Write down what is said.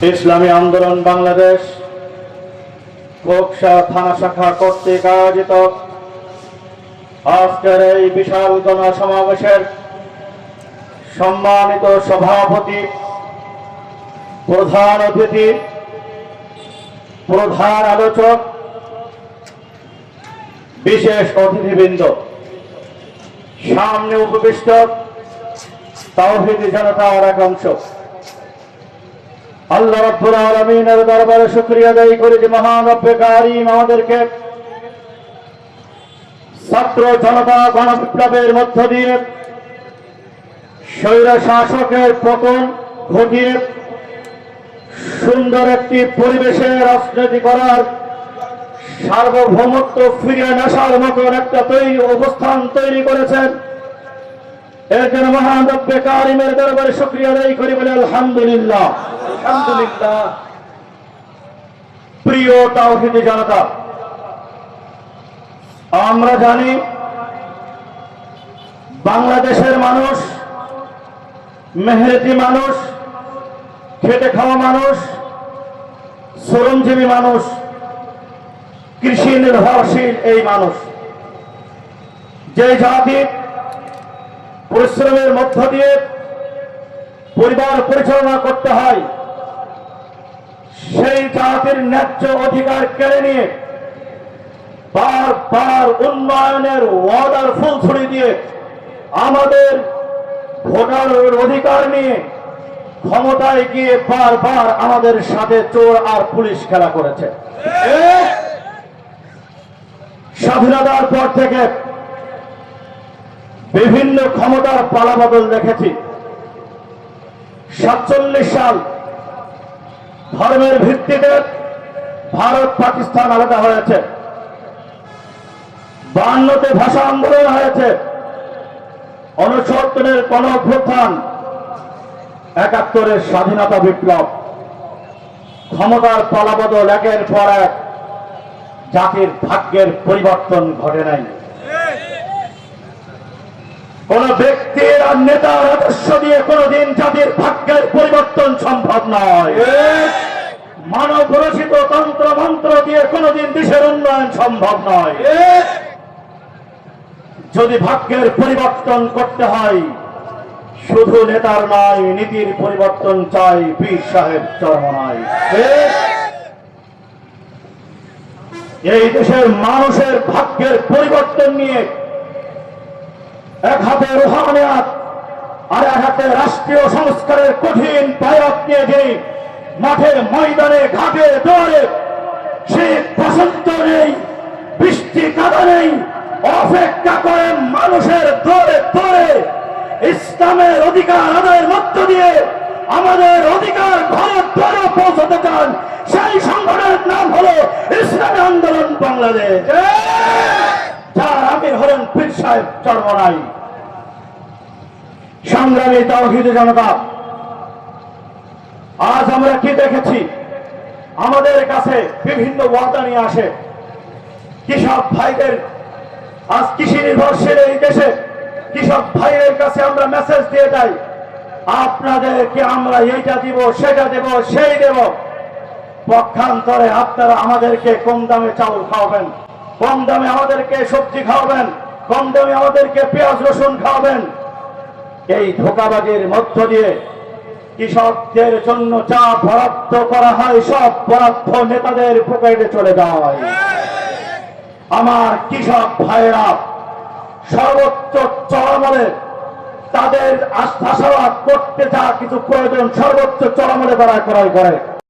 ইসলামী আন্দোলন বাংলাদেশ কোকসা থানা শাখা কর্তৃক আয়োজিত আজকের এই বিশাল গণসমাবেশের সম্মানিত সভাপতি, প্রধান অতিথি, প্রধান আলোচক, বিশেষ অতিথিবৃন্দ, সামনে উপবিষ্ট তাওহীদি জনতার এক অংশ, আল্লাহ রাব্বুল আলামিনের দরবারে শুকরিয়া আদায় করি যে মহান রব্বে কারীম আমাদেরকে ছাত্র জনতা গণবিপ্লবের মধ্য দিয়ে স্বৈর শাসকের পতন ঘটিয়ে সুন্দর একটি পরিবেশে রাজনীতি করার সার্বভৌমত্ব ফিরিয়ে আসার মতন একটা অবস্থান তৈরি করেছেন। এর জন্য মহান রব্বে কারীমের দরবারে শুকরিয়া আদায় করি বলে আলহামদুলিল্লাহ। আলহামদুলিল্লাহ। প্রিয় তাওহীদি জনতা, আমরা জানি বাংলাদেশের মানুষ মেহনতি মানুষ, খেটে খাওয়া মানুষ, শ্রমজীবী মানুষ, কৃষি নির্ভরশীল এই মানুষ, যে জাতি পরিশ্রমের মধ্য দিয়ে পরিবার পরিচালনা করতে হয়, সেই জাতির ন্যায্য অধিকার কেড়ে নিয়ে বারবার উন্নয়নের ওয়াদার ফুলছড়ি দিয়ে আমাদের ভোটারের অধিকার নিয়ে ক্ষমতায় গিয়ে বারবার আমাদের সাথে চোর আর পুলিশ খেলা করেছে। স্বাধীনতার পর থেকে বিভিন্ন ক্ষমতার পালাবদল দেখেছি। 47 সাল ধর্মের ভিত্তিতে ভারত পাকিস্তান আলাদা হয়েছে, 52তে ভাষা আন্দোলন হয়েছে, 69-এর গণঅভ্যুত্থান, 71-এর স্বাধীনতা বিপ্লব। ক্ষমতার পালাবদল একের পর এক, জাতির ভাগ্যের পরিবর্তন ঘটে নাই। কোন ব্যক্তির আর নেতার আদর্শ দিয়ে কোনদিন জাতির ভাগ্যের পরিবর্তন সম্ভব নয়। মানব রচিত তন্ত্র মন্ত্র দিয়ে কোনদিন দেশের উন্নয়ন সম্ভব নয়। যদি ভাগ্যের পরিবর্তন করতে হয়, শুধু নেতার নয়, নীতির পরিবর্তন চাই পীর সাহেব চরমনায়। এই দেশের মানুষের ভাগ্যের পরিবর্তন নিয়ে এক হাতে রুহানিয়াত আর এক হাতে রাষ্ট্রীয় সংস্কারের কঠিন পায়ক নিয়ে যে মাঠে ময়দানে ঘাটে দৌড়ে, শীত বসন্ত নেই, বৃষ্টি কাদা নেই, অপেক্ষা করে মানুষের দৌড়ে দৌড়ে ইসলামের অধিকার আদায়ের মধ্য দিয়ে আমাদের অধিকার ঘরে ঘরে পৌঁছতে চান, সেই সংগঠনের নাম হলো ইসলামী আন্দোলন বাংলাদেশ, যার আমির হলেন পীর সাহেব চরমনাই। সংগ্রামী তাওহীদি জনতা, আজ আমরা কি দেখেছি? আমাদের কাছে বিভিন্ন ওয়াদা নিয়ে আসে কৃষক ভাইদের। আজ কৃষি নির্ভরশীল এই দেশে কৃষক ভাইয়ের কাছে আমরা মেসেজ দিয়ে যাই, আপনাদেরকে আমরা এইটা দিব, সেটা দেব, সেই দেব। পক্ষান্তরে আপনারা আমাদেরকে কম দামে চাউল খাওয়াবেন, কম দামে আমাদেরকে সবজি খাওয়াবেন, কম দামে আমাদেরকে পেঁয়াজ রসুন খাওয়াবেন। এই ধোঁকাবাজির মধ্য দিয়ে কৃষকদের জন্য যা বরাদ্দ করা হয়, সব বরাদ্দ নেতাদের পকেটে চলে যায়। আমার কৃষক ভাইয়েরা সর্বোচ্চ চরমে তাদের আশাবাদ করতে যা কিছু প্রয়োজন সর্বোচ্চ চরমে তারা ক্রয় করে।